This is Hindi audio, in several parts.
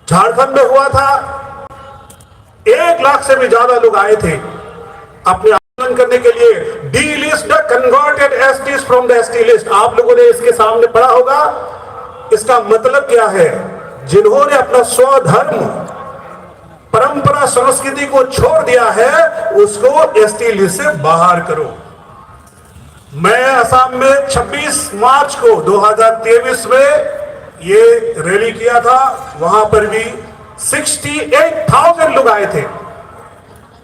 झारखंड में हुआ था, 1 लाख से भी ज्यादा लोग आए थे अपने आंदोलन करने के लिए। D list the converted STs from the ST list. आप लोगों ने इसके सामने पढ़ा होगा। इसका मतलब क्या है? जिन्होंने अपना स्वधर्म, परंपरा, संस्कृति को छोड़ दिया है, उसको एसटी लिस्ट से बाहर करो। मैं असम में 26 मार्च को 2023 में ये रैली किया था। वहां पर भी 68,000 लोग आए थे।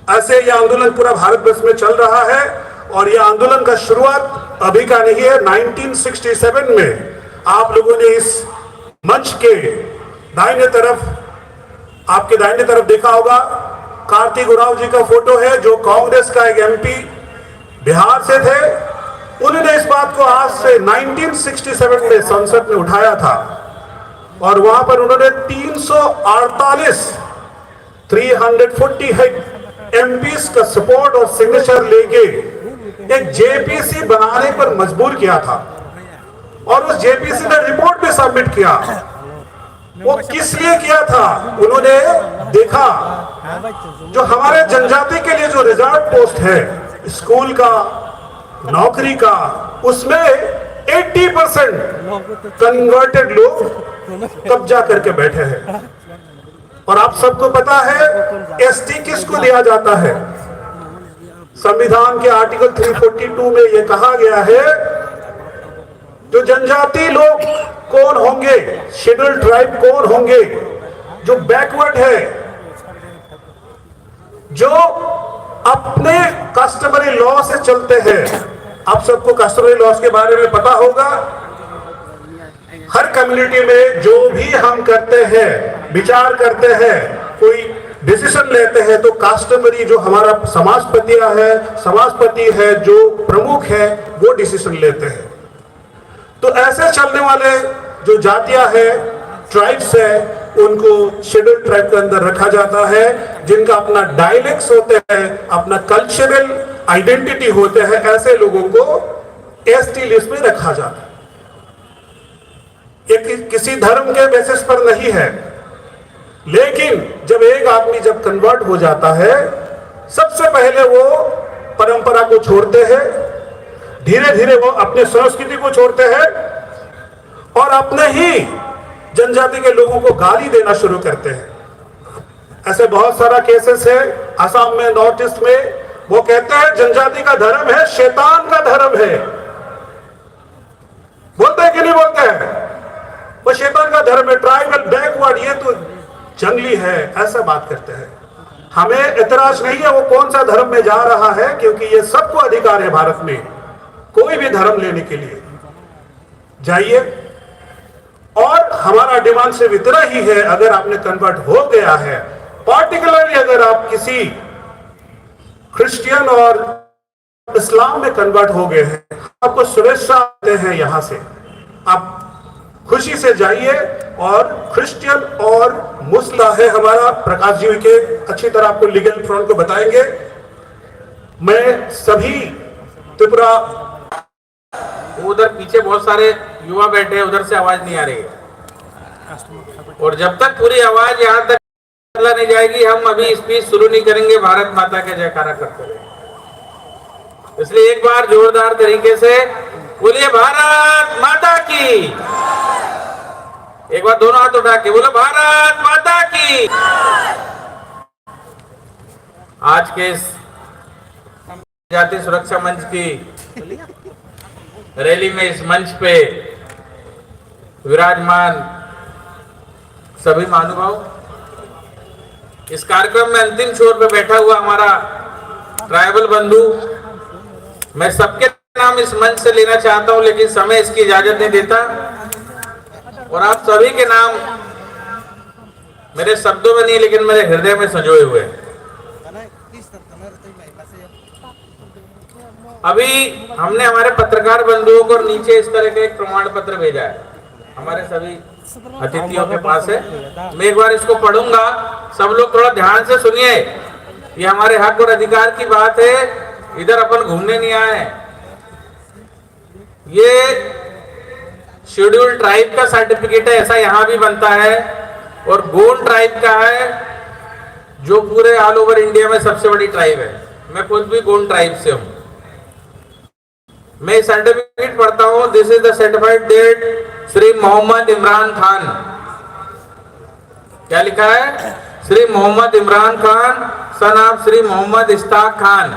ऐसे यह आंदोलन पूरा भारतवर्ष में चल रहा है और यह आंदोलन का शुरुआत अभी का नहीं है। 1967 में आप लोगों ने इस मंच के दाहिने तरफ, आपके दाहिने तरफ देखा होगा, कार्तिक उरांव जी का फोटो है, जो कांग्रेस का एक एमपी बिहार से थे। उन्होंने इस बात को आज से 1967 में संसद में उठाया था और वहां पर उन्होंने 348 एमपीस का सपोर्ट और सिग्नेचर लेके एक जेपीसी बनाने पर मजबूर किया था और उस जेपीसी ने रिपोर्ट भी सबमिट किया। वो किस लिए किया था? उन्होंने देखा जो हमारे जनजाति के लिए जो रिजर्व पोस्ट है, स्कूल का, नौकरी का, उसमें 80% कन्वर्टेड लोग कब्जा करके बैठे हैं। और आप सबको पता है एसटी किसको दिया जाता है? संविधान के आर्टिकल 342 में यह कहा गया है, जो जनजाति लोग कौन होंगे, शेड्यूल्ड ट्राइब कौन होंगे, जो बैकवर्ड है, जो अपने कस्टमरी लॉ से चलते हैं। आप सबको कस्टमरी लॉस के बारे में पता होगा। हर कम्युनिटी में जो भी हम करते हैं, विचार करते हैं, कोई डिसीजन लेते हैं, तो कस्टमरी जो हमारा समाजपति है, जो प्रमुख है, वो डिसीजन लेते हैं। तो ऐसे चलने वाले जो जातियां हैं, ट्राइब्स है, उनको शेड्यूल्ड ट्राइब के अंदर रखा जाता है, जिनका अपना डायलेक्ट्स होते हैं, अपना कल्चरल आइडेंटिटी होते हैं। ऐसे लोगों को एसटी लिस्ट में रखा जाता है। ये किसी धर्म के बेसिस पर नहीं है, लेकिन जब एक आदमी जब कन्वर्ट हो जाता है, सबसे पहले वो परंपरा को छोड़ते हैं, धीरे धीरे वो अपने संस्कृति को छोड़ते हैं और अपने ही जनजाति के लोगों को गाली देना शुरू करते हैं। ऐसे बहुत सारा केसेस है असम में, नॉर्थ ईस्ट में। वो कहते हैं जनजाति का धर्म है, शैतान का धर्म है। बोलते हैं कि नहीं बोलते हैं? वो शैतान का धर्म है, ट्राइबल, बैकवर्ड, ये तो जंगली है, ऐसा बात करते हैं। हमें एतराज नहीं है वो कौन सा धर्म में जा रहा है, क्योंकि ये सबको अधिकार है भारत में कोई भी धर्म लेने के लिए जाइए। और हमारा डिमांड सिर्फ इतना ही है, अगर आपने कन्वर्ट हो गया है, पार्टिकुलरली अगर आप किसी क्रिश्चियन और इस्लाम में कन्वर्ट हो गए हैं, आपको सुरक्षा देते हैं यहां से, आप खुशी से जाइए। और क्रिश्चियन और मुस्लिम है हमारा, प्रकाश जी के अच्छी तरह आपको लीगल फ्रंट को बताएंगे। मैं सभी त्रिपुरा, उधर पीछे बहुत सारे युवा बैठे हैं, उधर से आवाज नहीं आ रही है और जब तक पूरी आवाज यहाँ तक नहीं जाएगी, हम अभी स्पीच शुरू नहीं करेंगे भारत माता के जयकारा करते हुए। इसलिए एक बार जोरदार तरीके से बोलिए भारत माता की। एक बार दोनों हाथ उठा के बोलो भारत माता की। आज के इस जाति सुरक्षा मंच की रैली में, इस मंच पे विराजमान सभी महानुभाव, इस कार्यक्रम में अंतिम छोर पे बैठा हुआ हमारा ट्राइबल बंधु, मैं सबके नाम इस मंच से लेना चाहता हूं, लेकिन समय इसकी इजाजत नहीं देता। और आप सभी के नाम मेरे शब्दों में नहीं, लेकिन मेरे हृदय में संजोए हुए हैं। अभी हमने हमारे पत्रकार बंधुओं को नीचे इस तरह का एक प्रमाण पत्र भेजा है, हमारे सभी अतिथियों के पास है। मैं एक बार इसको पढ़ूंगा, सब लोग थोड़ा ध्यान से सुनिए। ये हमारे हक और अधिकार की बात है, इधर अपन घूमने नहीं आए। ये शेड्यूल्ड ट्राइब का सर्टिफिकेट है, ऐसा यहाँ भी बनता है। और गोंड ट्राइब का है, जो पूरे ऑल ओवर इंडिया में सबसे बड़ी ट्राइब है। मैं खुद भी गोंड ट्राइब से हूं। मैं सर्टिफिकेट पढ़ता हूं। This is the certified that Shri Mohammed Imran Khan. क्या लिखा है? Shri Mohammed Imran Khan son of Shri Mohammed Ishtaq Khan,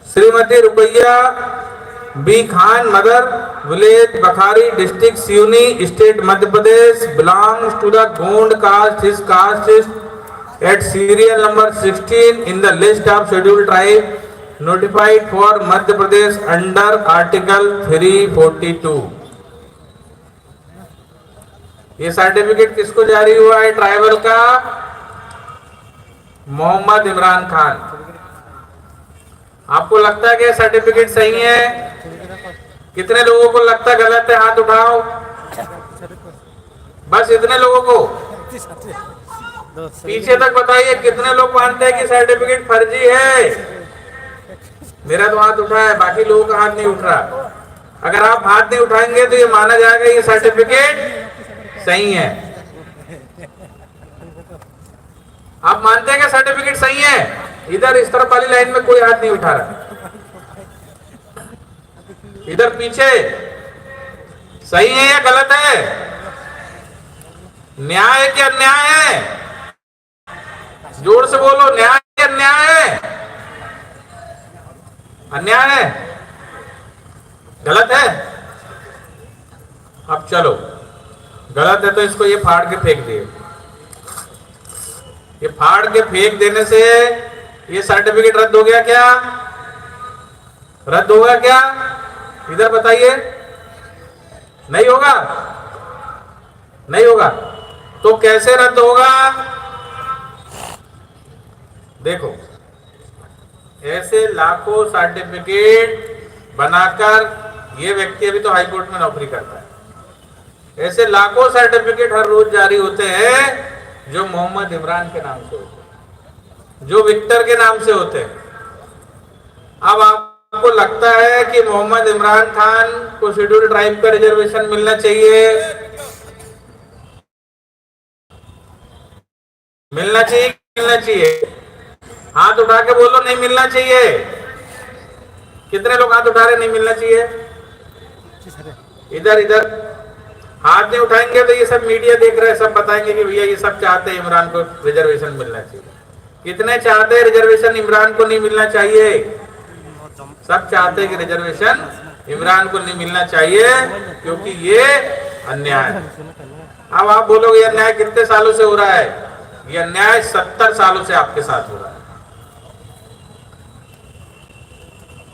Shrimati Rukaiya Bi Khan, mother, village Bakhari, district Seoni, state Madhya Pradesh, belongs to the Gond caste. His caste is at serial number 16 in the list of scheduled tribe notified for Madhya Pradesh under Article 342। ये सर्टिफिकेट किसको जारी हुआ है ट्राइबल का? मोहम्मद इमरान खान। आपको लगता है कि सर्टिफिकेट सही है? कितने लोगों को लगता है गलत है? हाथ उठाओ। बस इतने लोगों को। पीछे तक बताइए कितने लोग मानते हैं कि सर्टिफिकेट फर्जी है? मेरा तो हाथ उठा है, बाकी लोगों का हाथ नहीं उठ रहा। अगर आप हाथ नहीं उठाएंगे तो ये माना जाएगा ये सर्टिफिकेट सही है। आप मानते हैं कि सर्टिफिकेट सही है? इधर इस तरफ वाली लाइन में कोई हाथ नहीं उठा रहा। इधर पीछे सही है या गलत है? न्याय है कि अन्याय है? जोर से बोलो, न्याय है अन्याय है? अन्याय है, गलत है। अब चलो, गलत है तो इसको ये फाड़ के फेंक दिए। ये फाड़ के फेंक देने से ये सर्टिफिकेट रद्द हो गया क्या? रद्द होगा क्या? इधर बताइए। नहीं होगा? नहीं होगा तो कैसे रद्द होगा? देखो, ऐसे लाखों सर्टिफिकेट बनाकर ये व्यक्ति अभी तो हाई कोर्ट में नौकरी करता है। ऐसे लाखों सर्टिफिकेट हर रोज जारी होते हैं जो मोहम्मद इमरान के नाम से होते हैं, जो विक्टर के नाम से होते हैं। अब आपको लगता है कि मोहम्मद इमरान खान को शेड्यूल्ड ट्राइब का रिजर्वेशन मिलना चाहिए? मिलना चाहिए, मिलना चाहिए? हाथ उठा के बोलो नहीं मिलना चाहिए। कितने लोग हाथ उठा रहे नहीं मिलना चाहिए? इधर इधर हाथ नहीं उठाएंगे तो ये सब मीडिया देख रहे हैं, सब बताएंगे कि भैया ये सब चाहते हैं इमरान को रिजर्वेशन मिलना चाहिए। कितने चाहते हैं रिजर्वेशन इमरान को नहीं मिलना चाहिए? सब चाहते हैं कि रिजर्वेशन इमरान को नहीं मिलना चाहिए क्योंकि ये अन्याय है। अब आप बोलोगे ये अन्याय कितने सालों से हो रहा है? ये अन्याय 70 सालों से आपके साथ हो रहा है।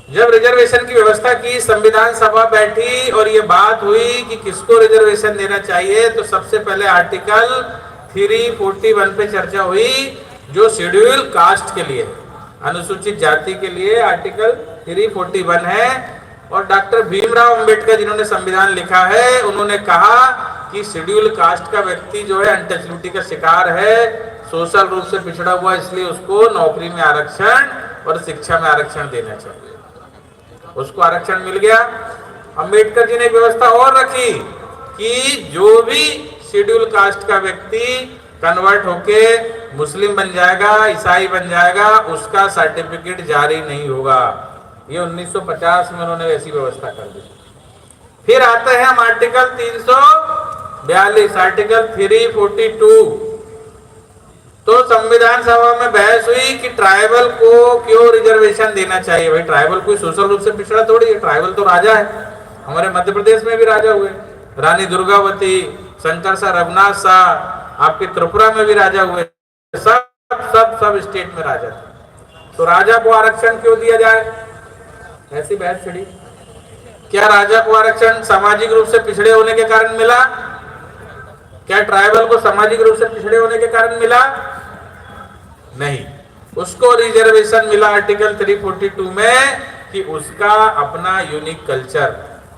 जब रिजर्वेशन की व्यवस्था की, संविधान सभा बैठी और ये बात हुई कि किसको रिजर्वेशन देना चाहिए, तो सबसे पहले आर्टिकल 341 पे चर्चा हुई जो शेड्यूल कास्ट के लिए, अनुसूचित जाति के लिए आर्टिकल 341 है। और डॉक्टर भीमराव अंबेडकर जिन्होंने संविधान लिखा है, उन्होंने कहा कि शेड्यूल कास्ट का व्यक्ति जो है अनटचेबिलिटी का शिकार है, सोशल रूप से पिछड़ा हुआ, इसलिए उसको नौकरी में आरक्षण और शिक्षा में आरक्षण देना चाहिए। उसको आरक्षण मिल गया। अंबेडकर जी ने व्यवस्था और रखी कि जो भी शेड्यूल कास्ट का व्यक्ति कन्वर्ट होके मुस्लिम बन जाएगा, ईसाई बन जाएगा, उसका सर्टिफिकेट जारी नहीं होगा। ये 1950 में उन्होंने ऐसी व्यवस्था कर दी। फिर आते हैं हम आर्टिकल 342, आर्टिकल 342। तो संविधान सभा में बहस हुई कि ट्राइबल को क्यों रिजर्वेशन देना चाहिए। भाई ट्राइबल कोई सोशल रूप से पिछड़ा थोड़ी है, ट्राइबल तो राजा है। हमारे मध्य प्रदेश में भी राजा हुए, रानी दुर्गावती, शंकर शाह, रघुनाथ शाह, आपके त्रिपुरा में भी राजा हुए, सब स्टेट में राजा थे। तो राजा को आरक्षण क्यों दिया जाए? ऐसी बहस छिड़ी। क्या राजा को आरक्षण सामाजिक रूप से पिछड़े होने के कारण मिला? क्या ट्राइबल को सामाजिक रूप से पिछड़े होने के कारण मिला? नहीं, उसको रिजर्वेशन मिला आर्टिकल 342 में कि उसका अपना यूनिक कल्चर,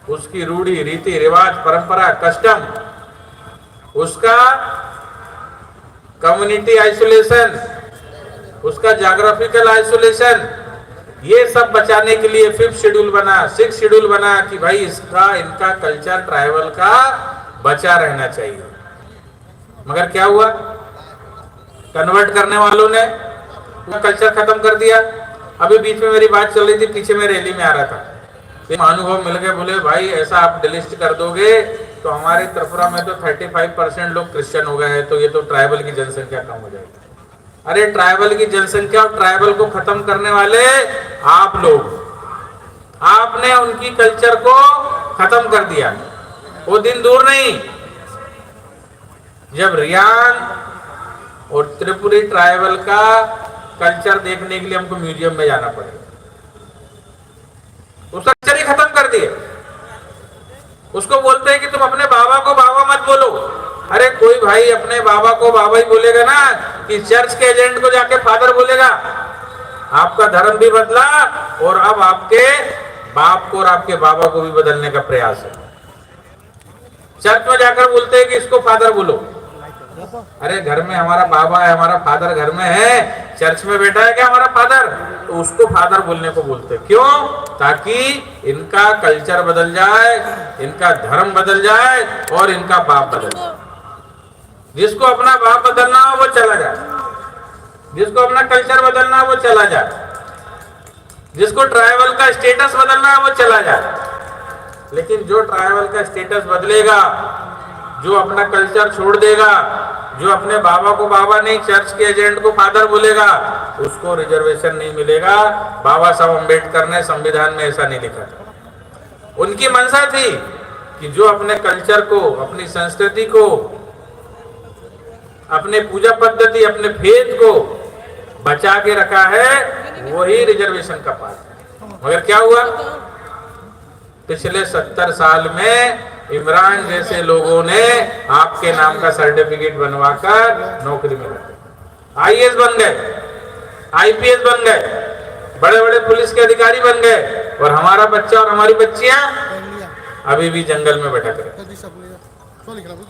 उसकी रूढ़ी, रीति रिवाज, परंपरा, कस्टम, उसका कम्युनिटी आइसोलेशन, उसका ज्योग्राफिकल आइसोलेशन, ये सब बचाने के लिए 5th शेड्यूल बना, 6th शेड्यूल बना कि भाई इसका, इनका कल्चर ट्राइबल का बचा रहना चाहिए। मगर क्या हुआ, कन्वर्ट करने वालों ने कल्चर खत्म कर दिया। अभी बीच में मेरी बात चल रही थी, पीछे मैं रैली में आ रहा था, महानुभाव मिल गए, बोले भाई ऐसा आप डिलिस्ट कर दोगे तो हमारे त्रिपुरा में तो 35% लोग क्रिश्चियन हो गए हैं, तो ये तो ट्राइबल की जनसंख्या कम हो जाएगी। अरे ट्राइबल की जनसंख्या और ट्राइबल को खत्म करने वाले आप लोग, आपने उनकी कल्चर को खत्म कर दिया। वो दिन दूर नहीं जब रियान और त्रिपुरी ट्राइबल का कल्चर देखने के लिए हमको म्यूजियम में जाना पड़ेगा। उसका कल्चर ही खत्म कर दिए। उसको बोलते हैं कि तुम अपने बाबा को बाबा मत बोलो। अरे कोई भाई अपने बाबा को बाबा ही बोलेगा ना, कि चर्च के एजेंट को जाके फादर बोलेगा। आपका धर्म भी बदला और अब आपके बाप को और आपके बाबा को भी बदलने का प्रयास है। चर्च में जाकर बोलते हैं कि इसको फादर बोलो। अरे घर में हमारा बाबा है, हमारा फादर घर में है, चर्च में बैठा है क्या हमारा फादर, तो उसको फादर बोलने को बोलते हैं। क्यों? ताकि इनका कल्चर बदल जाए, इनका धर्म बदल जाए और इनका बाप बदल जाए। जिसको अपना बाप बदलना हो वो चला जाए, जिसको अपना कल्चर बदलना हो वो चला जाए, जिसको ट्राइबल का स्टेटस बदलना है वो चला जाए। लेकिन जो ट्राइबल का स्टेटस बदलेगा, जो अपना कल्चर छोड़ देगा, जो अपने बाबा को बाबा नहीं चर्च के एजेंट को फादर बोलेगा, उसको रिजर्वेशन नहीं मिलेगा। बाबा साहब अम्बेडकर ने संविधान में ऐसा नहीं लिखा था। उनकी मंशा थी कि जो अपने कल्चर को, अपनी संस्कृति को, अपने पूजा पद्धति, अपने फेथ को बचा के रखा है, वही रिजर्वेशन का पास है। मगर क्या हुआ, पिछले 70 साल में इमरान जैसे लोगों ने आपके नाम का सर्टिफिकेट बनवाकर नौकरी में लगे, आईएएस बन गए, आईपीएस बन गए, बड़े बड़े पुलिस के अधिकारी बन गए, और हमारा बच्चा और हमारी बच्चियां अभी भी जंगल में भटक रहे।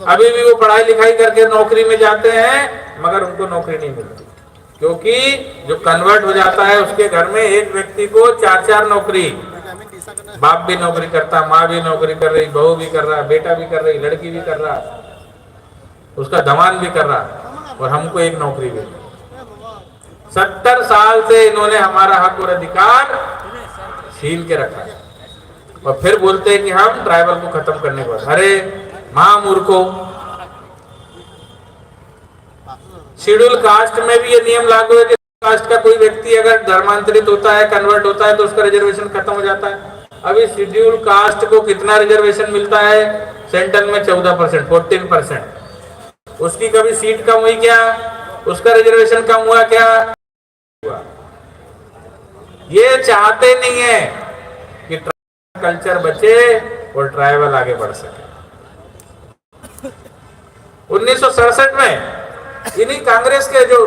अभी भी वो पढ़ाई लिखाई करके नौकरी में जाते हैं, मगर उनको नौकरी नहीं मिलती, क्योंकि जो कन्वर्ट हो जाता है उसके घर में एक व्यक्ति को 4-4 नौकरी, बाप भी नौकरी करता, माँ भी नौकरी कर रही, बहू भी कर रहा, बेटा भी कर रही, लड़की भी कर रहा, उसका दमाद भी कर रहा, और हमको एक नौकरी भी। 70 साल से इन्होंने हमारा हक और अधिकार छीन के रखा है, और फिर बोलते हैं कि हम ट्राइबल को खत्म करने को। अरे महामूर्खों, शेड्यूल कास्ट में भी ये नियम लागू है कि कास्ट का कोई व्यक्ति अगर धर्मांतरित होता है, कन्वर्ट होता है, तो उसका रिजर्वेशन खत्म हो जाता है। अभी शेड्यूल कास्ट को कितना रिजर्वेशन मिलता है? सेंट्रल में 14%, 14%। उसकी कभी सीट कम हुई क्या? उसका रिजर्वेशन कम हुआ क्या? ये चाहते नहीं है कि ट्राइबल कल्चर बचे और ट्राइबल आगे बढ़ सके। 1967 में इन्हीं कांग्रेस के जो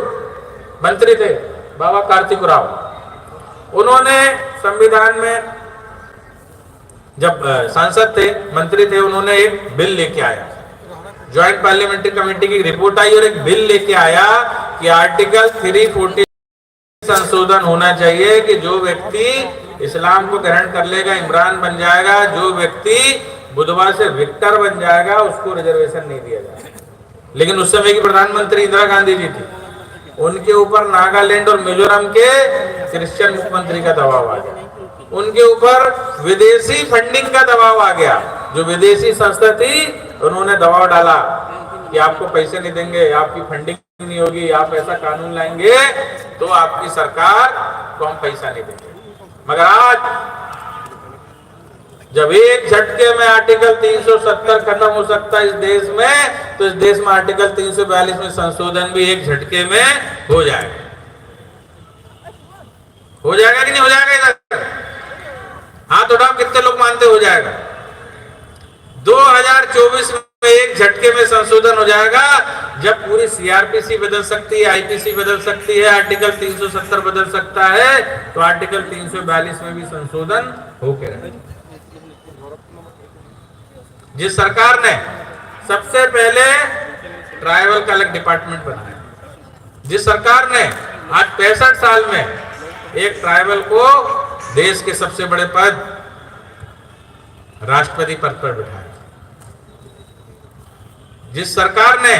मंत्री थे बाबा कार्तिक राव, उन्होंने संविधान में, जब सांसद थे, मंत्री थे, उन्होंने एक बिल लेके आया, ज्वाइंट पार्लियामेंट्री कमेटी की रिपोर्ट आई और एक बिल लेके आया कि आर्टिकल 340 संशोधन होना चाहिए कि जो व्यक्ति इस्लाम को ग्रहण कर लेगा, इमरान बन जाएगा, जो व्यक्ति बुधवार से विक्टर बन जाएगा, उसको रिजर्वेशन नहीं दिया जाएगा। लेकिन उस समय की प्रधानमंत्री इंदिरा गांधी जी थी, उनके ऊपर नागालैंड और मिजोरम के क्रिश्चियन मुख्यमंत्री का दबाव आ गया, उनके ऊपर विदेशी फंडिंग का दबाव आ गया। जो विदेशी संस्था थी, उन्होंने दबाव डाला कि आपको पैसे नहीं देंगे, आपकी फंडिंग नहीं होगी, आप ऐसा कानून लाएंगे तो आपकी सरकार को हम पैसा नहीं देंगे। मगर आज जब एक झटके में आर्टिकल 370 खत्म हो सकता है इस देश में, तो इस देश में आर्टिकल 342 में संशोधन भी एक झटके में हो जाएगा। हो जाएगा कि नहीं हो जाएगा? इधर हाथ उठाओ, कितने लोग मानते हो जाएगा? 2024 में एक झटके में संशोधन हो जाएगा। जब पूरी सीआरपीसी बदल सकती है, आईपीसी बदल सकती है, आर्टिकल 370 बदल सकता है, तो आर्टिकल 342 में भी संशोधन होकर रहेगा। जिस सरकार ने सबसे पहले ट्राइबल का अलग डिपार्टमेंट बनाया, जिस सरकार ने आज 65 साल में एक ट्राइबल को देश के सबसे बड़े पद, राष्ट्रपति पद पर बिठाया, जिस सरकार ने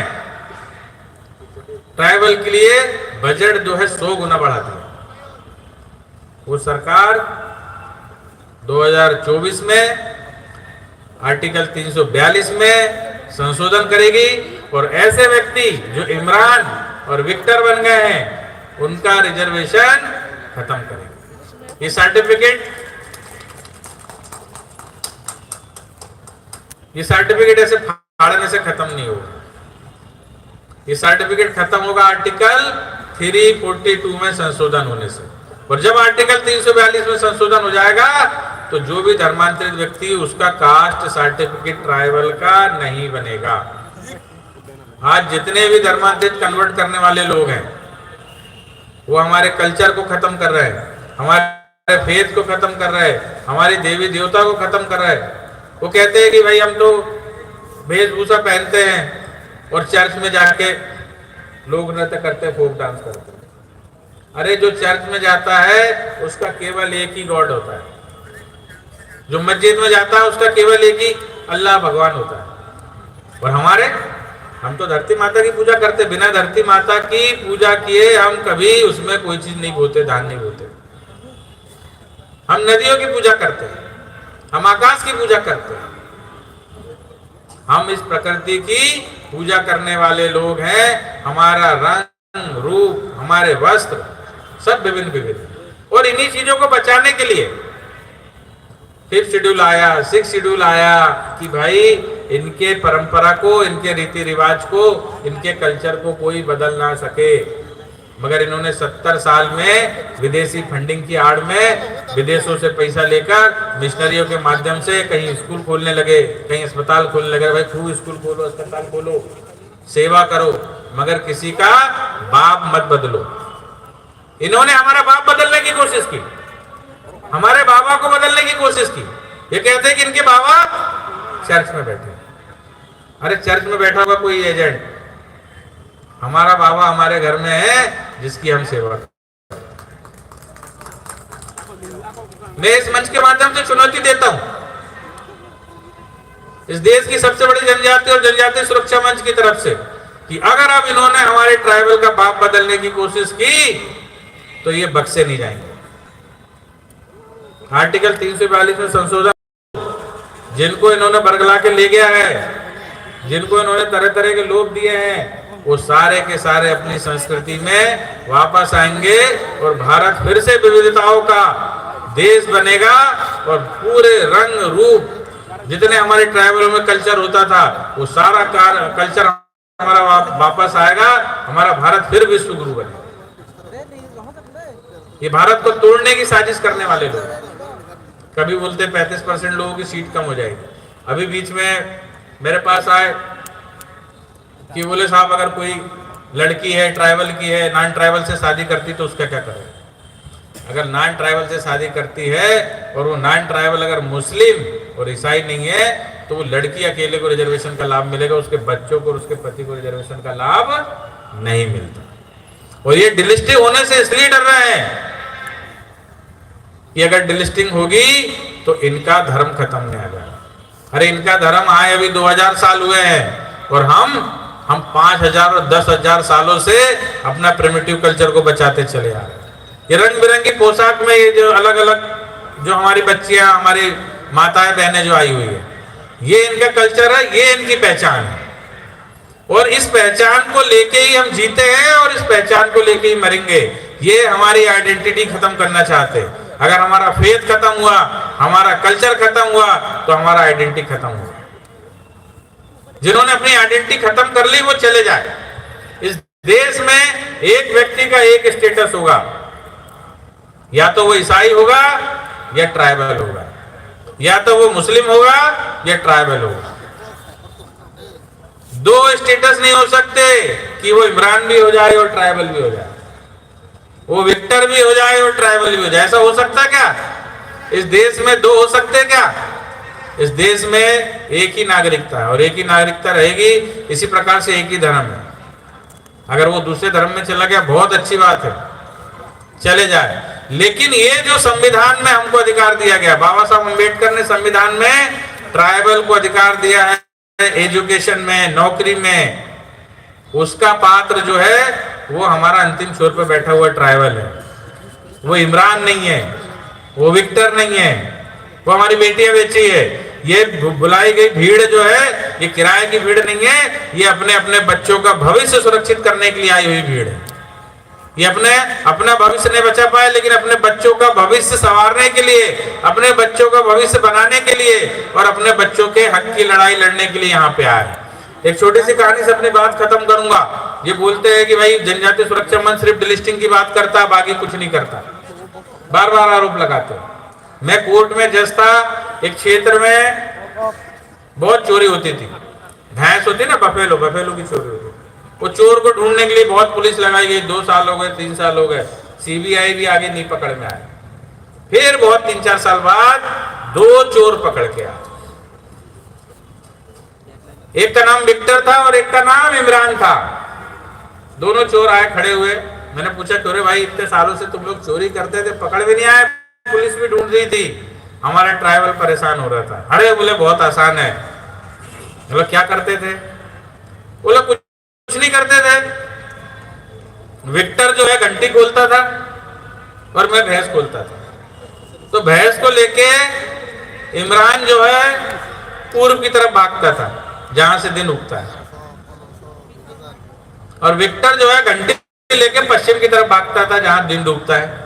ट्राइबल के लिए बजट जो है 100 गुना बढ़ा दिया, वो सरकार 2024 में आर्टिकल 342 में संशोधन करेगी और ऐसे व्यक्ति जो इमरान और विक्टर बन गए हैं उनका रिजर्वेशन खत्म करेगी। ये सर्टिफिकेट ऐसे फाड़ने से खत्म नहीं होगा। ये सर्टिफिकेट खत्म होगा आर्टिकल 342 में संशोधन होने से। और जब आर्टिकल 342 में संशोधन हो जाएगा तो जो भी धर्मांतरित व्यक्ति, उसका कास्ट सर्टिफिकेट ट्राइबल का नहीं बनेगा। आज जितने भी धर्मांतरित कन्वर्ट करने वाले लोग हैं वो हमारे कल्चर को खत्म कर रहे हैं, हमारे फेथ को खत्म कर रहे हैं, हमारी देवी देवता को खत्म कर रहे हैं। वो कहते हैं कि भाई हम तो वेशभूषा पहनते हैं और चर्च में जाके लोग नृत्य करते हैं, फोक डांस करते हैं। अरे जो चर्च में जाता है उसका केवल एक ही गॉड होता है, जो मस्जिद में जाता है उसका केवल एक ही अल्लाह भगवान होता है। और हम तो धरती माता की पूजा करते, बिना धरती माता की पूजा किए हम कभी उसमें कोई चीज नहीं बोते, धान नहीं बोते। हम नदियों की पूजा करते हैं, हम आकाश की पूजा करते हैं, हम इस प्रकृति की पूजा करने वाले लोग हैं। हमारा रंग रूप, हमारे वस्त्र सब विभिन्न विभिन्न। और इन्हीं चीजों को बचाने के लिए 5th शेड्यूल आया, 6th शेड्यूल आया कि भाई इनके परंपरा को, इनके रीति रिवाज को, इनके कल्चर को कोई बदल ना सके। मगर इन्होंने 70 साल में विदेशी फंडिंग की आड़ में विदेशों से पैसा लेकर मिशनरियों के माध्यम से कहीं स्कूल खोलने लगे, कहीं अस्पताल खोलने लगे। भाई खूब स्कूल खोलो, अस्पताल खोलो, सेवा करो, मगर किसी का बाप मत बदलो। इन्होंने हमारा बाप बदलने की कोशिश की, हमारे बाबा को बदलने की कोशिश की। ये कहते हैं कि इनके बाबा चर्च में बैठे। अरे चर्च में बैठा हुआ कोई एजेंट, हमारा बाबा हमारे घर में है जिसकी हम सेवा करते। मैं इस मंच के माध्यम से चुनौती देता हूं इस देश की सबसे बड़ी जनजाति और जनजाति सुरक्षा मंच की तरफ से कि अगर अब इन्होंने हमारे ट्राइबल का बाप बदलने की कोशिश की तो ये बख्शे नहीं जाएंगे। आर्टिकल 342 में संशोधन, जिनको इन्होंने बरगला के ले गया है, जिनको इन्होंने तरह तरह के लोभ दिए हैं, वो सारे के सारे अपनी संस्कृति में वापस आएंगे और भारत फिर से विविधताओं का देश बनेगा। और पूरे रंग रूप जितने हमारे ट्राइबलों में कल्चर होता था वो सारा कल्चर हमारा वापस आएगा। हमारा भारत फिर विश्व गुरु बनेगा। ये भारत को तोड़ने की साजिश करने वाले लोग, कभी बोलते 35% लोगों की सीट कम हो जाएगी। अभी बीच में मेरे पास आए कि बोले साहब अगर कोई लड़की है, ट्राइबल की है, नॉन ट्राइबल से शादी करती तो उसका क्या करें? अगर नॉन ट्राइबल से शादी करती है और वो नॉन ट्राइबल अगर मुस्लिम और ईसाई नहीं है तो वो लड़की अकेले को रिजर्वेशन का लाभ मिलेगा, उसके बच्चों को और उसके पति को रिजर्वेशन का लाभ नहीं मिलता। और ये डिलिस्टिंग होने से इसलिए डर रहे हैं कि अगर डिलिस्टिंग होगी तो इनका धर्म खत्म नहीं आ जाएगा। अरे इनका धर्म आए अभी 2000 साल हुए हैं और हम 5000 और 10,000 सालों से अपना प्रिमिटिव कल्चर को बचाते चले आ रहे हैं। ये रंग बिरंगी पोशाक में ये जो अलग अलग जो हमारी बच्चियां, हमारी माताएं बहनें जो आई हुई है, ये इनका कल्चर है, ये इनकी पहचान है। और इस पहचान को लेके ही हम जीते हैं और इस पहचान को लेके ही मरेंगे। ये हमारी आइडेंटिटी खत्म करना चाहते हैं। अगर हमारा फेथ खत्म हुआ, हमारा कल्चर खत्म हुआ तो हमारा आइडेंटिटी खत्म हुआ। जिन्होंने अपनी आइडेंटिटी खत्म कर ली वो चले जाए। इस देश में एक व्यक्ति का एक स्टेटस होगा, या तो वो ईसाई होगा या ट्राइबल होगा, या तो वो मुस्लिम होगा या ट्राइबल होगा। दो स्टेटस नहीं हो सकते कि वो इमरान भी हो जाए और ट्राइबल भी हो जाए, वो विक्टर भी हो जाए और ट्राइबल भी हो जाए। ऐसा हो सकता है क्या? इस देश में दो हो सकते हैं क्या? इस देश में एक ही नागरिकता है और एक ही नागरिकता रहेगी। इसी प्रकार से एक ही धर्म है। अगर वो दूसरे धर्म में चला गया बहुत अच्छी बात है, चले जाए। लेकिन ये जो संविधान में हमको अधिकार दिया गया, बाबा साहब अम्बेडकर ने संविधान में ट्राइबल को अधिकार दिया है एजुकेशन में, नौकरी में, उसका पात्र जो है वो हमारा अंतिम छोर पे बैठा हुआ ट्राइबल है। वो इमरान नहीं है, वो विक्टर नहीं है, वो हमारी बेटियां बेची है। ये बुलाई गई भीड़ जो है ये किराए की भीड़ नहीं है, ये अपने अपने बच्चों का भविष्य सुरक्षित करने के लिए आई हुई भीड़ है। ये अपना भविष्य नहीं बचा पाए, लेकिन अपने बच्चों का भविष्य संवारने के लिए, अपने बच्चों का भविष्य बनाने के लिए और अपने बच्चों के हक की लड़ाई लड़ने के लिए यहाँ पे आए। एक छोटी सी कहानी से अपनी बात खत्म करूंगा। ये बोलते हैं कि भाई जनजातीय सुरक्षा मंच सिर्फ डिलिस्टिंग की बात करता है, बाकी कुछ नहीं करता, बार बार आरोप लगाते हैं। मैं कोर्ट में जज था, एक क्षेत्र में बहुत चोरी होती थी, भैंस होती ना, बफेलो की चोरी होती। वो चोर को ढूंढने के लिए बहुत पुलिस लगाई गई, 2 साल हो गए, 3 साल हो गए, सीबीआई भी आगे नहीं पकड़ में आए। फिर बहुत 3-4 साल बाद 2 चोर पकड़ के आए। एक का नाम विक्टर था और एक का नाम इमरान था। दोनों चोर आए, खड़े हुए। मैंने पूछा, चोरे भाई इतने सालों से तुम लोग चोरी करते थे, पकड़ भी नहीं आए, पुलिस भी ढूंढ रही थी, हमारा ट्राइबल परेशान हो रहा था। अरे बोले बहुत आसान है। बोले क्या करते थे? बोले कुछ नहीं करते थे। विक्टर जो है घंटी खोलता था और मैं भैंस खोलता था। तो भैंस को लेके इमरान जो है पूर्व की तरफ भागता था जहां से दिन उगता है, और विक्टर जो है घंटी लेके पश्चिम की तरफ भागता था जहां दिन डूबता है।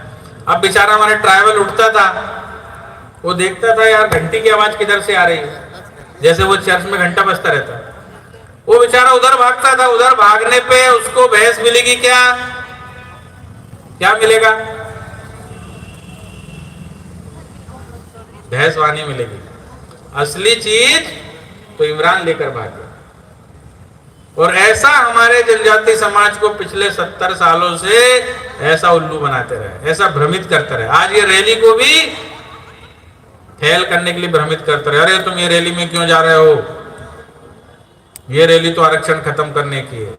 अब बेचारा हमारा ट्राइबल उठता था, वो देखता था यार घंटी की आवाज किधर से आ रही है, जैसे वो चर्च में घंटा बजता रहता है। वो बेचारा उधर भागता था। उधर भागने पे उसको भैंस मिलेगी क्या? क्या मिलेगा? भैंस वानी मिलेगी। असली चीज तो इमरान लेकर भागे। और ऐसा हमारे जनजातीय समाज को पिछले 70 सालों से ऐसा उल्लू बनाते रहे, ऐसा भ्रमित करते रहे। आज ये रैली को भी फेल करने के लिए भ्रमित करते रहे। अरे तुम ये रैली में क्यों जा रहे हो? ये रैली तो आरक्षण खत्म करने की है।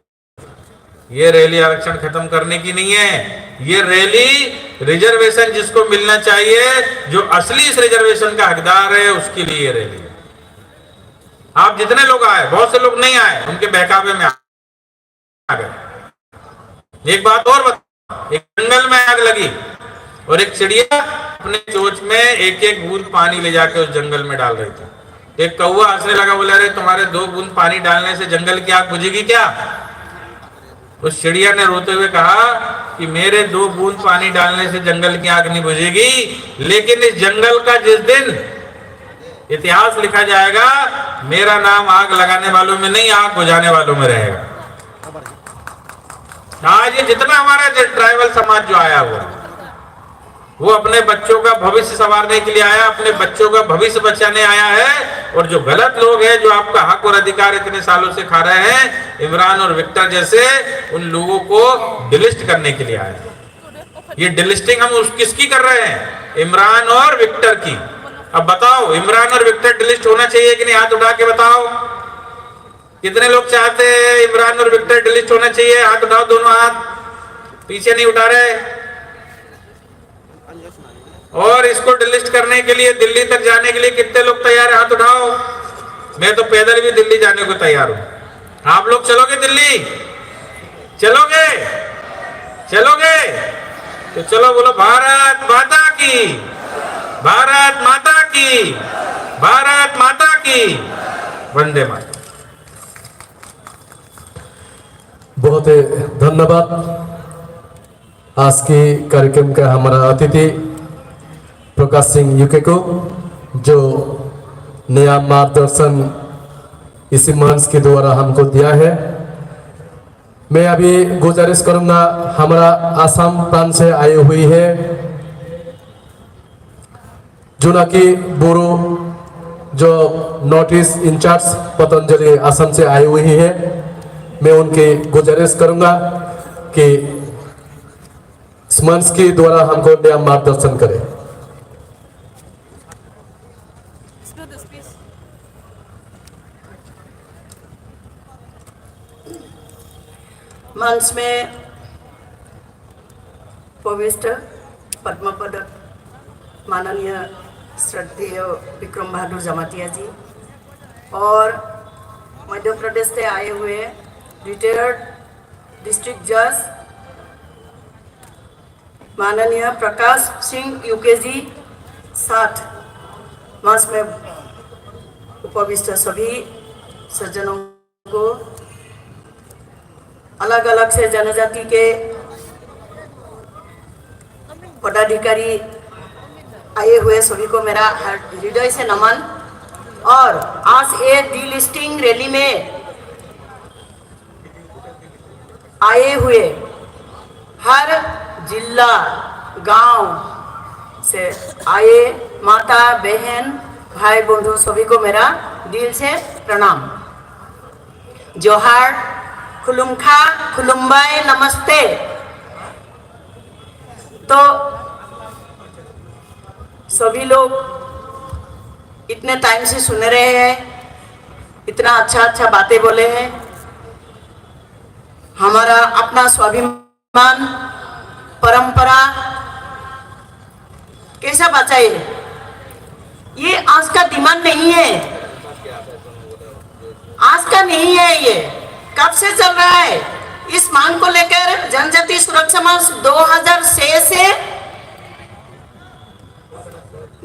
ये रैली आरक्षण खत्म करने की नहीं है। ये रैली रिजर्वेशन जिसको मिलना चाहिए, जो असली इस रिजर्वेशन का हकदार है, उसके लिए ये रैली है। आप जितने लोग आए, बहुत से लोग नहीं आए, उनके बहकावे में आ गए। एक बात और बता, एक जंगल में आग लगी और एक चिड़िया अपने चोंच में एक बूंद पानी ले जाके उस जंगल में डाल रही थी। एक कौवा हंसने लगा, बोला अरे तुम्हारे 2 बूंद पानी डालने से जंगल की आग बुझेगी क्या? उस चिड़िया ने रोते हुए कहा कि मेरे 2 बूंद पानी डालने से जंगल की आग नहीं बुझेगी, लेकिन इस जंगल का जिस दिन इतिहास लिखा जाएगा, मेरा नाम आग लगाने वालों में नहीं, आग बुझाने वालों में रहेगा। आज ये जितना हमारा ट्राइबल समाज जो आया हुआ, वो अपने बच्चों का भविष्य संवारने के लिए आया, अपने बच्चों का भविष्य बचाने आया है। और जो गलत लोग हैं, जो आपका हक और अधिकार इतने सालों से खा रहे हैं, इमरान और विक्टर जैसे, उन लोगों को डिलिस्ट करने के लिए आए। ये डिलिस्टिंग हम किसकी कर रहे हैं? इमरान और विक्टर की। अब बताओ, इमरान और विक्टर डिलिस्ट होना चाहिए कि नहीं? हाथ उठा के बताओ, कितने लोग चाहते हैं इमरान और विक्टर डिलिस्ट होना चाहिए? हाथ उठाओ, दोनों हाथ, पीछे नहीं उठा रहे। और इसको डिलिस्ट करने के लिए, दिल्ली तक जाने के लिए कितने लोग तैयार हैं? हाथ उठाओ। मैं तो पैदल भी दिल्ली जाने को तैयार हूं। आप लोग चलोगे दिल्ली? चलोगे? चलोगे? तो चलो, बोलो भारत माता की, भारत माता की, भारत माता की, वंदे मातरम। बहुत धन्यवाद। आज के कार्यक्रम का हमारा अतिथि प्रकाश सिंह यूके को, जो नया मार्गदर्शन इसी मंच के द्वारा हमको दिया है। मैं अभी गुजारिश करूंगा, हमारा आसाम प्रांत से आई हुई है जुनाकी बोरो, जो north east incharge Patanjali Assam से आई हुई है। मैं उनकी गुजारिश करूंगा कि इस मंच के द्वारा हमको नया मार्गदर्शन करें। मंच में उपविष्ट पद्म पदक माननीय श्रद्धेय विक्रम बहादुर जमातिया जी और मध्य प्रदेश से आए हुए रिटायर्ड डिस्ट्रिक्ट जज माननीय प्रकाश सिंह यूके जी, साथ मंच में उपविष्ट सभी सज्जनों को, अलग अलग से जनजाति के पदाधिकारी आए हुए सभी को मेरा हृदय से नमन। और आज ये डीलिस्टिंग रैली में आए हुए हर जिला गांव से आए माता बहन भाई बंधु सभी को मेरा दिल से प्रणाम, जोहार, खुलुमखा, खुलुमबाई, नमस्ते। तो सभी लोग इतने टाइम से सुन रहे हैं, इतना अच्छा अच्छा बातें बोले हैं। हमारा अपना स्वाभिमान परंपरा कैसा बचाए, ये आज का डिमांड नहीं है, आज का नहीं है, ये कब से चल रहा है। इस मांग को लेकर जनजाति सुरक्षा मंच 2006 से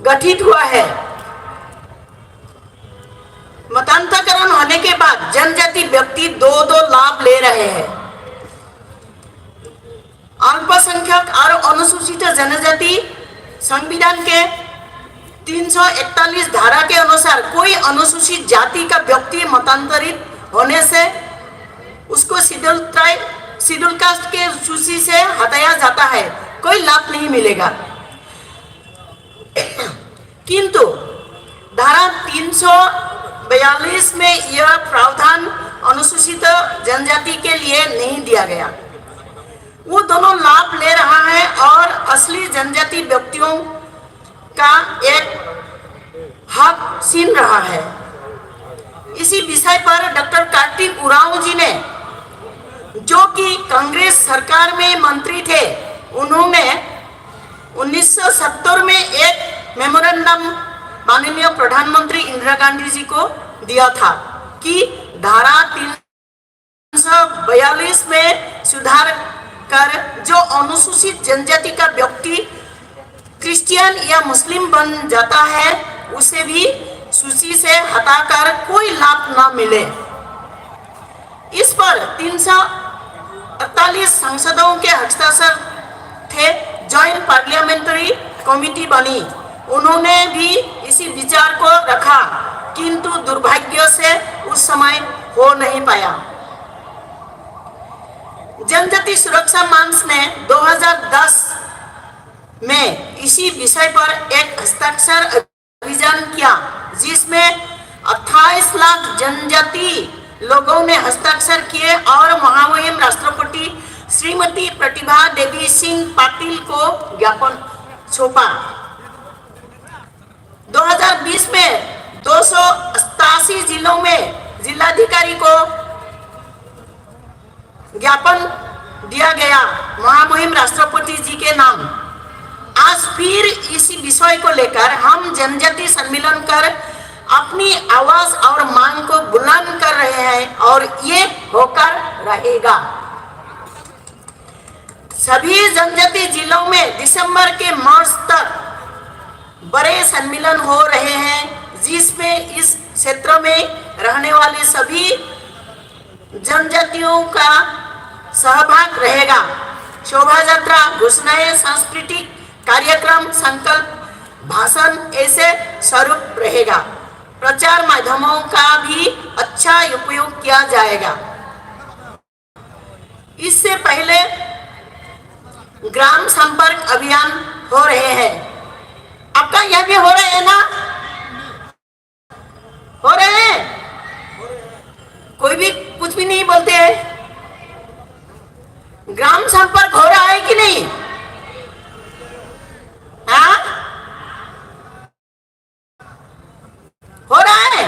गठित हुआ है। मतांतरण होने के बाद जनजाति व्यक्ति दो लाभ ले रहे हैं। अल्पसंख्यक और अनुसूचित जनजाति संविधान के 341 धारा के अनुसार कोई अनुसूचित जाति का व्यक्ति मतांतरित होने से उसको शेड्यूल कास्ट के सूची से हटाया जाता है, कोई लाभ नहीं मिलेगा। किंतु धारा 342 में यह प्रावधान अनुसूचित जनजाति के लिए नहीं दिया गया। वो दोनों लाभ ले रहा है और असली जनजाति व्यक्तियों का एक हक छीन रहा है। इसी विषय पर डॉक्टर कार्तिक उरांव जी ने, जो कि कांग्रेस सरकार में मंत्री थे, उन्होंने 1970 में एक मेमोरेंडम माननीय प्रधानमंत्री इंदिरा गांधी जी को दिया था कि धारा 342 में सुधार कर जो अनुसूचित जनजाति का व्यक्ति क्रिश्चियन या मुस्लिम बन जाता है, उसे भी सूची से हटाकर कोई लाभ न मिले। इस पर 348 सांसदों के हस्ताक्षर थे। जॉइंट पार्लियामेंट्री कमेटी बनी, उन्होंने भी इसी विचार को रखा, किंतु दुर्भाग्य से उस समय हो नहीं पाया। जनजाति सुरक्षा मंच ने 2010 में इसी विषय पर एक हस्ताक्षर अभियान किया, जिसमें 28 लाख जनजाति लोगों ने हस्ताक्षर किए और महामहिम राष्ट्रपति श्रीमती प्रतिभा देवी सिंह पाटिल को ज्ञापन सौंपा। 2020 में 287 जिलों में जिलाधिकारी को ज्ञापन दिया गया महामहिम राष्ट्रपति जी के नाम। आज फिर इसी विषय को लेकर हम जनजाति सम्मेलन कर अपनी आवाज और मांग को बुलंद कर रहे हैं और ये होकर रहेगा। सभी जनजाति जिलों में दिसंबर के मार्च तक बड़े सम्मेलन हो रहे हैं, जिसमें इस क्षेत्र में रहने वाले सभी जनजातियों का सहभाग रहेगा। शोभा यात्रा, घोषणाएं, सांस्कृतिक कार्यक्रम, संकल्प भाषण ऐसे स्वरूप रहेगा। प्रचार माध्यमों का भी अच्छा उपयोग किया जाएगा। इससे पहले ग्राम संपर्क अभियान हो रहे हैं। आपका यह भी हो रहे हैं ना? हो रहे हैं? कोई भी कुछ भी नहीं बोलते हैं। ग्राम संपर्क हो रहा है कि नहीं? हाँ, हो रहा है,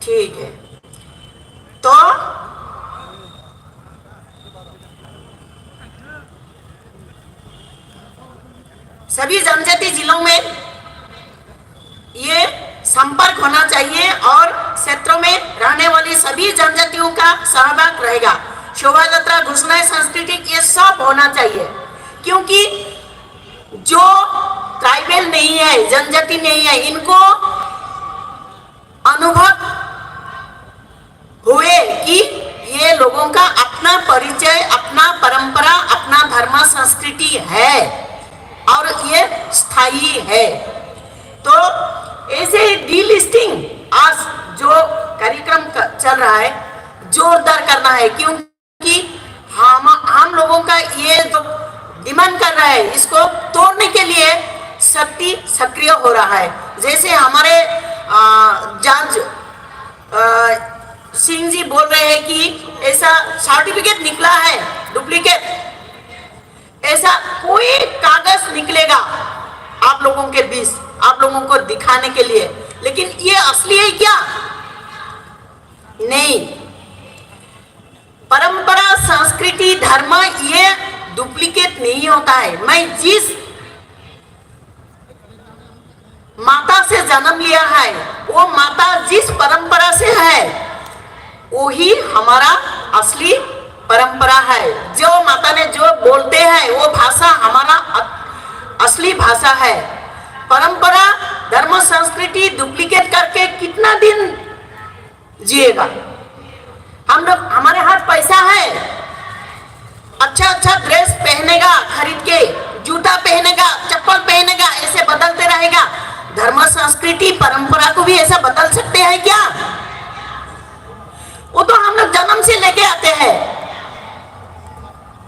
ठीक है। तो सभी जनजाति जिलों में ये संपर्क होना चाहिए और क्षेत्रों में रहने सभी जनजातियों का सहभाग रहेगा। शोभा यात्रा, घोषणाएं, सांस्कृतिक, ये सब होना चाहिए, क्योंकि जो ट्राइबल नहीं है, जनजाति नहीं है, इनको अनुभव हुए कि ये लोगों का अपना परिचय, अपना परंपरा, अपना धर्म, संस्कृति है और ये स्थायी है। तो ऐसे डीलिस्टिंग आज जो कार्यक्रम चल रहा है, जोरदार करना है, क्योंकि हम लोगों का ये जो डिमांड कर रहा है, इसको तोड़ने के लिए शक्ति सक्रिय हो रहा है। जैसे हमारे जज सिंह जी बोल रहे हैं कि ऐसा सर्टिफिकेट निकला है डुप्लीकेट, ऐसा कोई कागज निकलेगा आप लोगों के बीच, आप लोगों को दिखाने के लिए, लेकिन ये असली है क्या? नहीं। परंपरा, संस्कृति, धर्म ये डुप्लीकेट नहीं होता है। मैं जिस माता से जन्म लिया है, वो माता जिस परंपरा से है, वही हमारा असली परंपरा है। जो माता ने जो बोलते हैं वो भाषा हमारा असली भाषा है। परंपरा, धर्म, संस्कृति डुप्लीकेट करके कितना दिन जिएगा? हम लोग, हमारे हाथ पैसा है, अच्छा अच्छा ड्रेस पहनेगा, खरीद के जूता पहनेगा, चप्पल पहनेगा, ऐसे बदलते रहेगा। धर्म, संस्कृति, परंपरा को भी ऐसा बदल सकते हैं क्या? वो तो हम लोग जन्म से लेके आते हैं।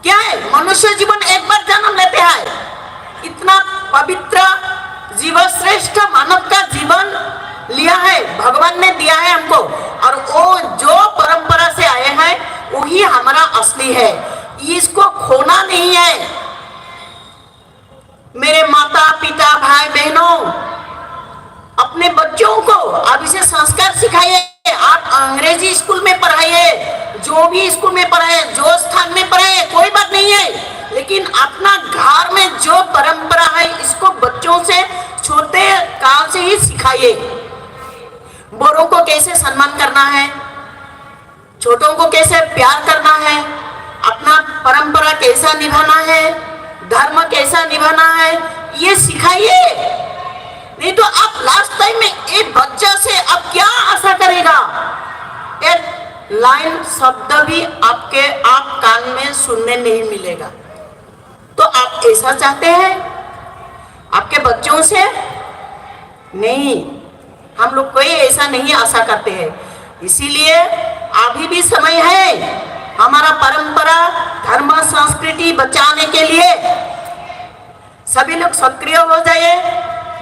क्या है? मनुष्य जीवन एक बार जन्म लेते हैं। इतना पवित्र जीवन, श्रेष्ठ मानव का जीवन लिया है, भगवान ने दिया है हमको, और वो जो परंपरा से आए हैं वही हमारा असली है। इसको खोना नहीं है। मेरे माता पिता, भाई बहनों, अपने बच्चों को अब इसे संस्कार सिखाइए। आप अंग्रेजी स्कूल में पढ़ाइए, जो भी स्कूल में पढ़ाइए, जो स्थान में पढ़ाइए, कोई बात नहीं है, लेकिन अपना घर में जो परंपरा है इसको बच्चों से छोटे काल से ही सिखाइए। बड़ों को कैसे सम्मान करना है, छोटों को कैसे प्यार करना है, अपना परंपरा कैसा निभाना है, धर्म कैसा निभाना है, ये सिखाइए। नहीं तो आप लास्ट टाइम में एक बच्चा से अब क्या आशा करेगा? एक लाइन शब्द भी आप कान में सुनने नहीं मिलेगा। तो आप ऐसा चाहते हैं आपके बच्चों से? नहीं, हम लोग कोई ऐसा नहीं आशा करते हैं। इसीलिए अभी भी समय है हमारा परंपरा, धर्म, संस्कृति बचाने के लिए सभी लोग सक्रिय हो जाइए।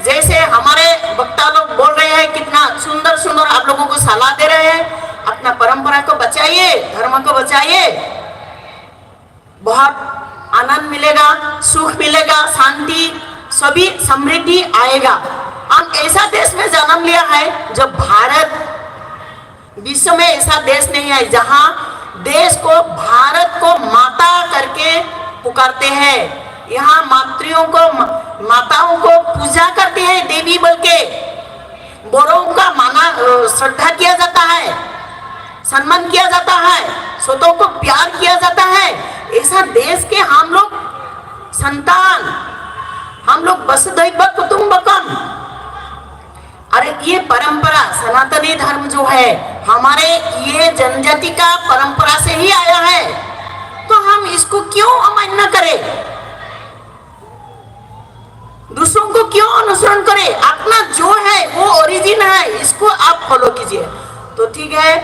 जैसे हमारे वक्ता लोग बोल रहे हैं, कितना सुंदर सुंदर आप लोगों को सलाह दे रहे हैं। अपना परंपरा को बचाइए, धर्म को बचाइए, बहुत आनंद मिलेगा, सुख मिलेगा, शांति, सभी समृद्धि आएगा। हम ऐसा देश में जन्म लिया है जब भारत, विश्व में ऐसा देश नहीं है जहां देश को, भारत को माता करके पुकारते हैं। यहाँ मातृयों को, माताओं को पूजा करते हैं, देवी बोल के। बड़ों का माना, श्रद्धा किया जाता है, सम्मान किया जाता है, छोटों को प्यार किया जाता है। ऐसा देश के हम लोग संतान, हम लोग वसुधैव कुटुंबकम। अरे ये परंपरा, सनातनी धर्म जो है हमारे, ये जनजाति का परंपरा से ही आया है, तो हम इसको क्यों अमान्य करें? दूसरों को क्यों अनुसरण करें? अपना जो है वो ओरिजिन है, इसको आप फॉलो कीजिए। तो ठीक है,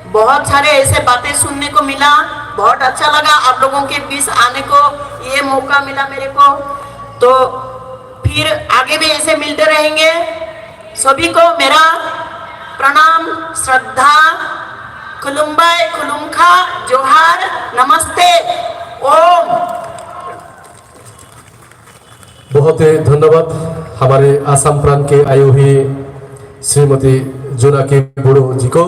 बहुत सारे ऐसे बातें सुनने को मिला, बहुत अच्छा लगा आप लोगों के बीच आने को, ये मौका मिला मेरे को। तो फिर आगे भी ऐसे मिलते रहेंगे। सभी को मेरा प्रणाम, श्रद्धा, खुलुम्बाई, खुलुमखा, जोहार, नमस्ते, ओम। बहुत ही धन्यवाद हमारे आसाम प्रांत के आई हुई श्रीमती जोनाकी बुढ़ो जी को।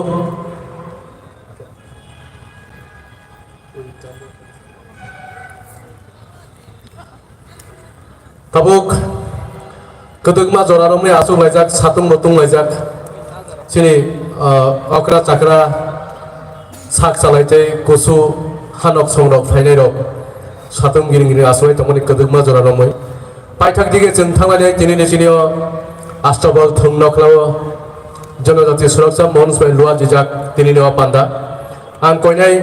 tabuk kedugma joraromni asung laijak satung motung laijak sini okra cakra sak salai kusu hanok songrok fainai rok satung giring aswai tongmani kedugma jora romoi paithak dige जों थांनानै दिनैनि जिनियाव आस्ताबल थुमनख्लाव जनजाति सुरक्षा मन्च बाय लुआ जिजाक दिनैनि पान्दा आं कयनाय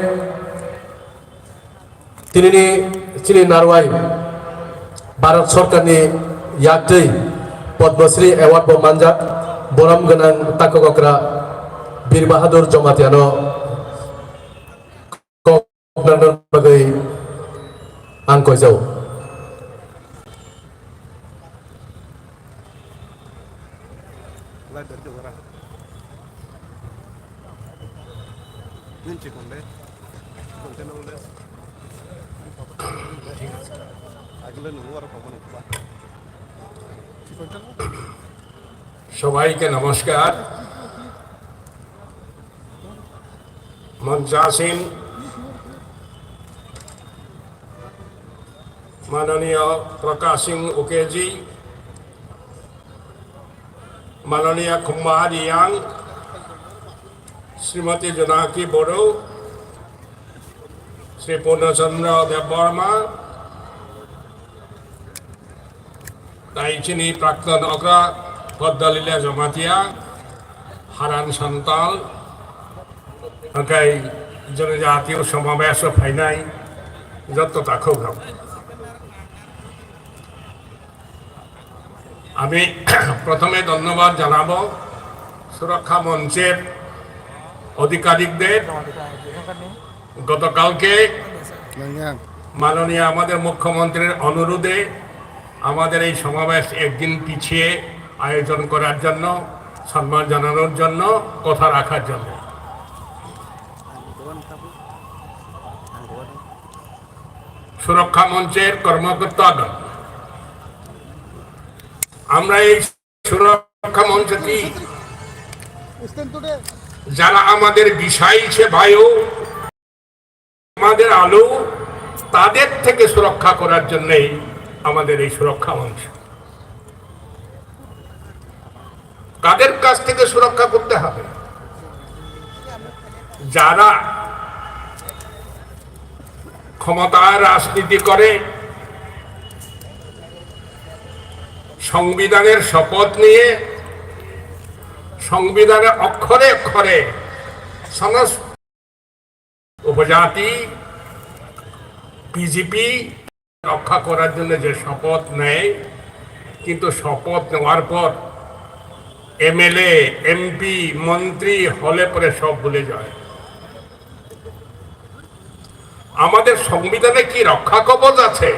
दिनैनि चिनि नारवाय भारत सरकारनि यादै पद्मश्री एवार्ड बो मानजाक बरम गोनां ताकगक्रा बीर बाहादुर जमातियानो कक्राझार बागै आं कयजाव সবাইকে নমস্কার। মঞ্চাসীন মাননীয় প্রকাশ সিং উকেজি, মাননীয় খুম্বা রিয়াং, শ্রীমতী জোনাকি বড়ো, শ্রী পূর্ণচন্দ্র দেববর্মা, তাইচিনি প্রাক্তন অগ্রা পদ্মলীলা জমাতিয়া, হারান সন্তাল, ओंखाय जनजातीय समावेश फाइनाय যত তাকো গাম আমি প্রথমে ধন্যবাদ জানাবো সুরক্ষা মঞ্চের আধিকারিকদের। গতকালকে মাননীয় আমাদের মুখ্যমন্ত্রীর অনুরোধে আমাদের এই সমাবেশ একদিন পিছিয়ে আয়োজন করার জন্য, সম্মান জানানোর জন্য, কথা রাখার জন্য। সুরক্ষা মঞ্চের কর্মকর্তাগণ, আমরা এই সুরক্ষা মঞ্চ কি যারা আমাদের বিষাইছে বায়ু, আমাদের আলো, তাদের থেকে সুরক্ষা করার জন্যই আমাদের এই সুরক্ষা মঞ্চ। কাদের কাছ থেকে সুরক্ষা করতে হবে? যারা ক্ষমতার রাজনীতি করে, সংবিধানের শপথ নিয়ে সংবিধানের অক্ষরে অক্ষরে উপজাতি বিজেপি রক্ষা করার জন্য যে শপথ নেয়, কিন্তু শপথ নেওয়ার পর এমএলএ, এমপি, মন্ত্রী হলে পরে সব ভুলে যায়। আমাদের সংবিধানে কি রক্ষা কবচ আছে,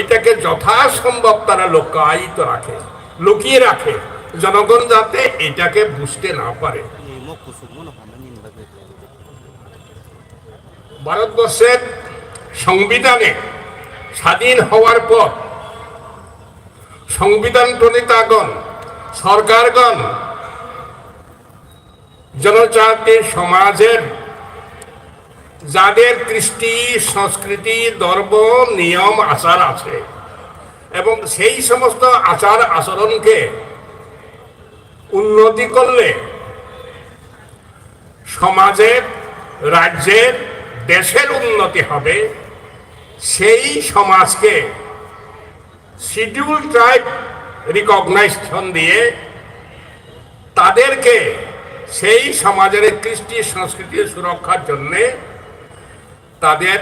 এটাকে যথাসম্ভব তারা লুকিয়ে রাখে, জনগণ যাতে এটাকে বুঝতে না পারে। ভারতবর্ষের সংবিধানে স্বাধীন হওয়ার পর সংবিধান প্রণেতাগণ, সরকারগণ জনজাতি সমাজের যাদের কৃষ্টি, সংস্কৃতি, ধর্ম, নিয়ম, আচার আছে এবং সেই সমস্ত আচার আচরণকে উন্নতি করলে সমাজের, রাজ্যের, দেশের উন্নতি হবে, সেই সমাজকে শিডিউল ট্রাইব রিকগনাইজেশন দিয়ে তাদেরকে সেই সমাজের কৃষ্টি সংস্কৃতির সুরক্ষার জন্যে তাদের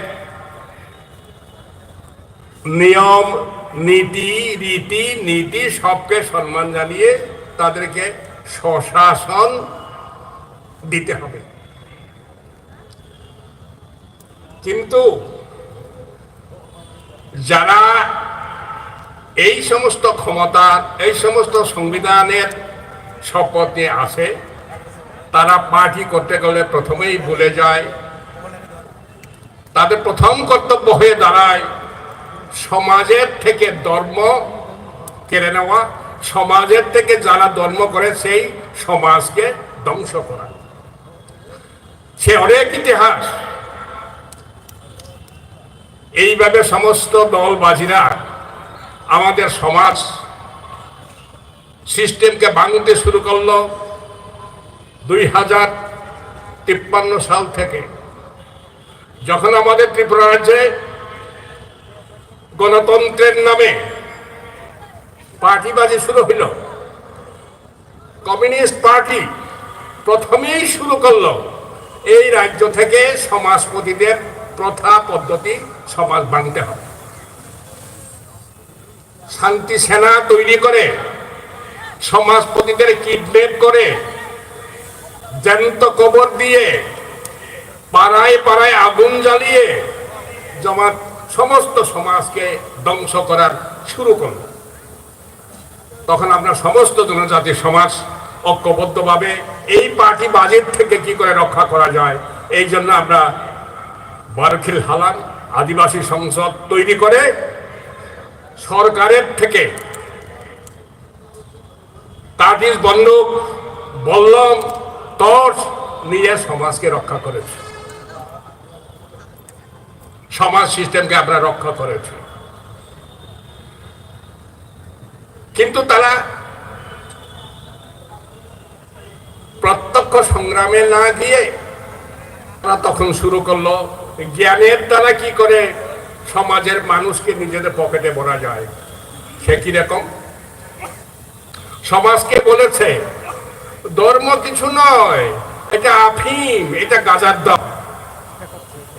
নিয়ম, নীতি, রীতি, নীতি সবকে সম্মান জানিয়ে তাদেরকে স্বশাসন দিতে হবে। কিন্তু যারা এই সমস্ত ক্ষমতা, এই সমস্ত সংবিধানের শপথ নিয়ে আসে, তারা পার্টি করতে গেলে প্রথমেই ভুলে যায়, তাদের প্রথম কর্তব্য হয়ে দাঁড়ায় সমাজের থেকে ধর্ম কেড়ে নেওয়া, সমাজের থেকে যারা ধর্ম করে সেই সমাজকে ধ্বংস করা। সে অনেক ইতিহাস। এইভাবে সমস্ত দলবাজিরা আমাদের সমাজ সিস্টেমকে ভাঙতে শুরু করলো 2053 সাল থেকে। যখন আমাদের ত্রিপুরা রাজ্যে গণতন্ত্রের নামে পার্টিবাজি শুরু হইল, কমিউনিস্ট পার্টি প্রথমেই শুরু করলো এই রাজ্য থেকে সমাজপতিদের প্রথা পদ্ধতি সমাজ ভাঙতে হবে, শান্তি সেনা তৈরি করে সমাজপতিদের কিডন্যাপ করে জ্যান্ত কবর দিয়ে পাড়ায় পাড়ায় আগুন জ্বালিয়ে জমাত সমস্ত সমাজকে ধ্বংস করার শুরু করল। তখন আমরা সমস্ত জনজাতি সমাজ ঐক্যবদ্ধভাবে এই পার্টি বাজেট থেকে কি করে রক্ষা করা যায়, এই জন্য আমরা বারখিল হালান আদিবাসী সংসদ তৈরি করে সরকারের থেকে কাটিস বন্দুক বল্লম টর্চ নিয়ে সমাজকে রক্ষা করেছে, সমাজ সিস্টেমকে আমরা রক্ষা করেছি। কিন্তু তারা প্রত্যক্ষ সংগ্রামে না গিয়ে তারা তখন শুরু করলো জ্ঞানের দ্বারা কি করে সমাজের মানুষকে নিজেদের পকেটে ভরা যায়। সে কিরকম? সমাজকে বলেছে ধর্ম কিছু নয়, এটা আফিম, এটা গাঁজার দম,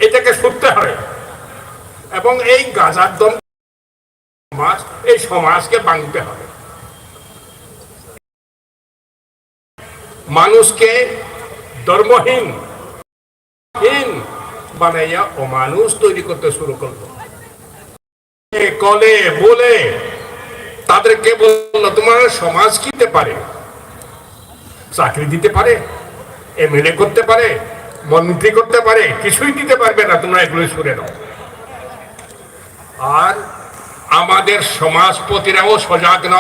এটাকে ছুটতে হয় এবং এই গাঁজার দম সমাজ, এই সমাজকে ভাঙতে হবে। মানুষকে ধর্মহীন বানাইয়া অমানুষ তৈরি করতে শুরু করলো। কলে বলে তাদেরকে বললো তোমার সমাজ কি দিতে পারে, চাকরি দিতে পারে, এমএলএ করতে পারে, মন্ত্রী করতে পারে, কিছুই দিতে পারবে না, তোমরা এগুলো শুনে নাও। আর আমাদের সমাজপতিরাও সজাগ না